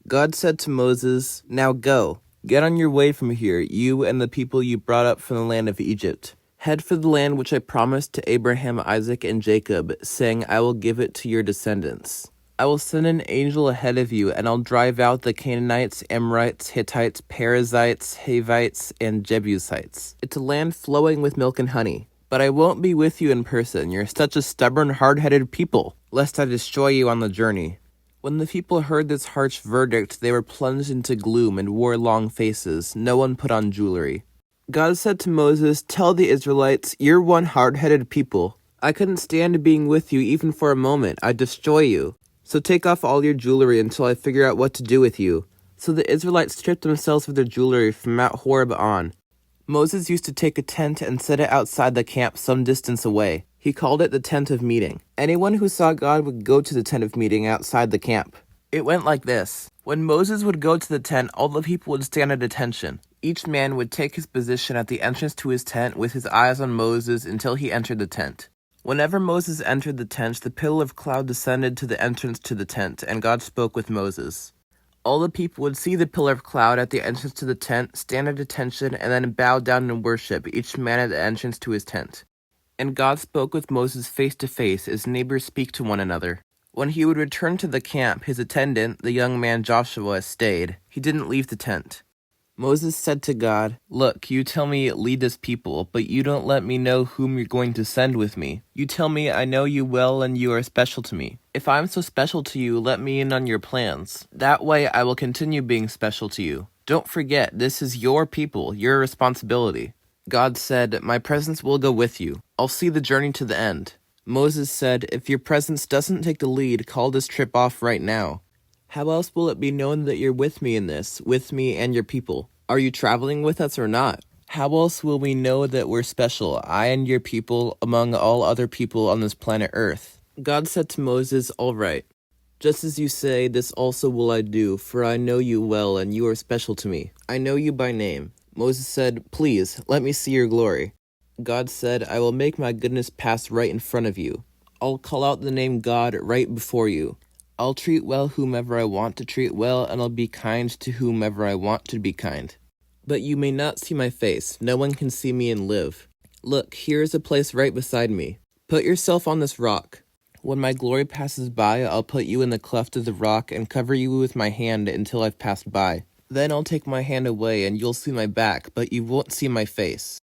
God said to Moses, "Now go. Get on your way from here, you and the people you brought up from the land of Egypt. Head for the land which I promised to Abraham, Isaac, and Jacob, saying, I will give it to your descendants. I will send an angel ahead of you, and I'll drive out the Canaanites, Amorites, Hittites, Perizzites, Hivites, and Jebusites. It's a land flowing with milk and honey. But I won't be with you in person. You're such a stubborn, hard-headed people, lest I destroy you on the journey." When the people heard this harsh verdict, they were plunged into gloom and wore long faces. No one put on jewelry. God said to Moses, "Tell the Israelites, you're one hard-headed people. I couldn't stand being with you even for a moment. I'd destroy you. So take off all your jewelry until I figure out what to do with you." So the Israelites stripped themselves of their jewelry from Mount Horeb on. Moses used to take a tent and set it outside the camp some distance away. He called it the tent of meeting. Anyone who saw God would go to the tent of meeting outside the camp. It went like this. When Moses would go to the tent, all the people would stand at attention. Each man would take his position at the entrance to his tent with his eyes on Moses until he entered the tent. Whenever Moses entered the tent, the pillar of cloud descended to the entrance to the tent, and God spoke with Moses. All the people would see the pillar of cloud at the entrance to the tent, stand at attention, and then bow down and worship, each man at the entrance to his tent. And God spoke with Moses face to face, as neighbors speak to one another. When he would return to the camp, his attendant, the young man Joshua, stayed. He didn't leave the tent. Moses said to God, "Look, you tell me lead this people, but you don't let me know whom you're going to send with me. You tell me I know you well and you are special to me. If I'm so special to you, let me in on your plans. That way I will continue being special to you. Don't forget, this is your people, your responsibility." God said, "My presence will go with you. I'll see the journey to the end." Moses said, "If your presence doesn't take the lead, call this trip off right now. How else will it be known that you're with me in this, with me and your people? Are you traveling with us or not? How else will we know that we're special, I and your people, among all other people on this planet Earth?" God said to Moses, "All right. Just as you say, this also will I do, for I know you well and you are special to me. I know you by name." Moses said, "Please, let me see your glory." God said, "I will make my goodness pass right in front of you. I'll call out the name God right before you. I'll treat well whomever I want to treat well, and I'll be kind to whomever I want to be kind. But you may not see my face. No one can see me and live. Look, here is a place right beside me. Put yourself on this rock. When my glory passes by, I'll put you in the cleft of the rock and cover you with my hand until I've passed by. Then I'll take my hand away and you'll see my back, but you won't see my face."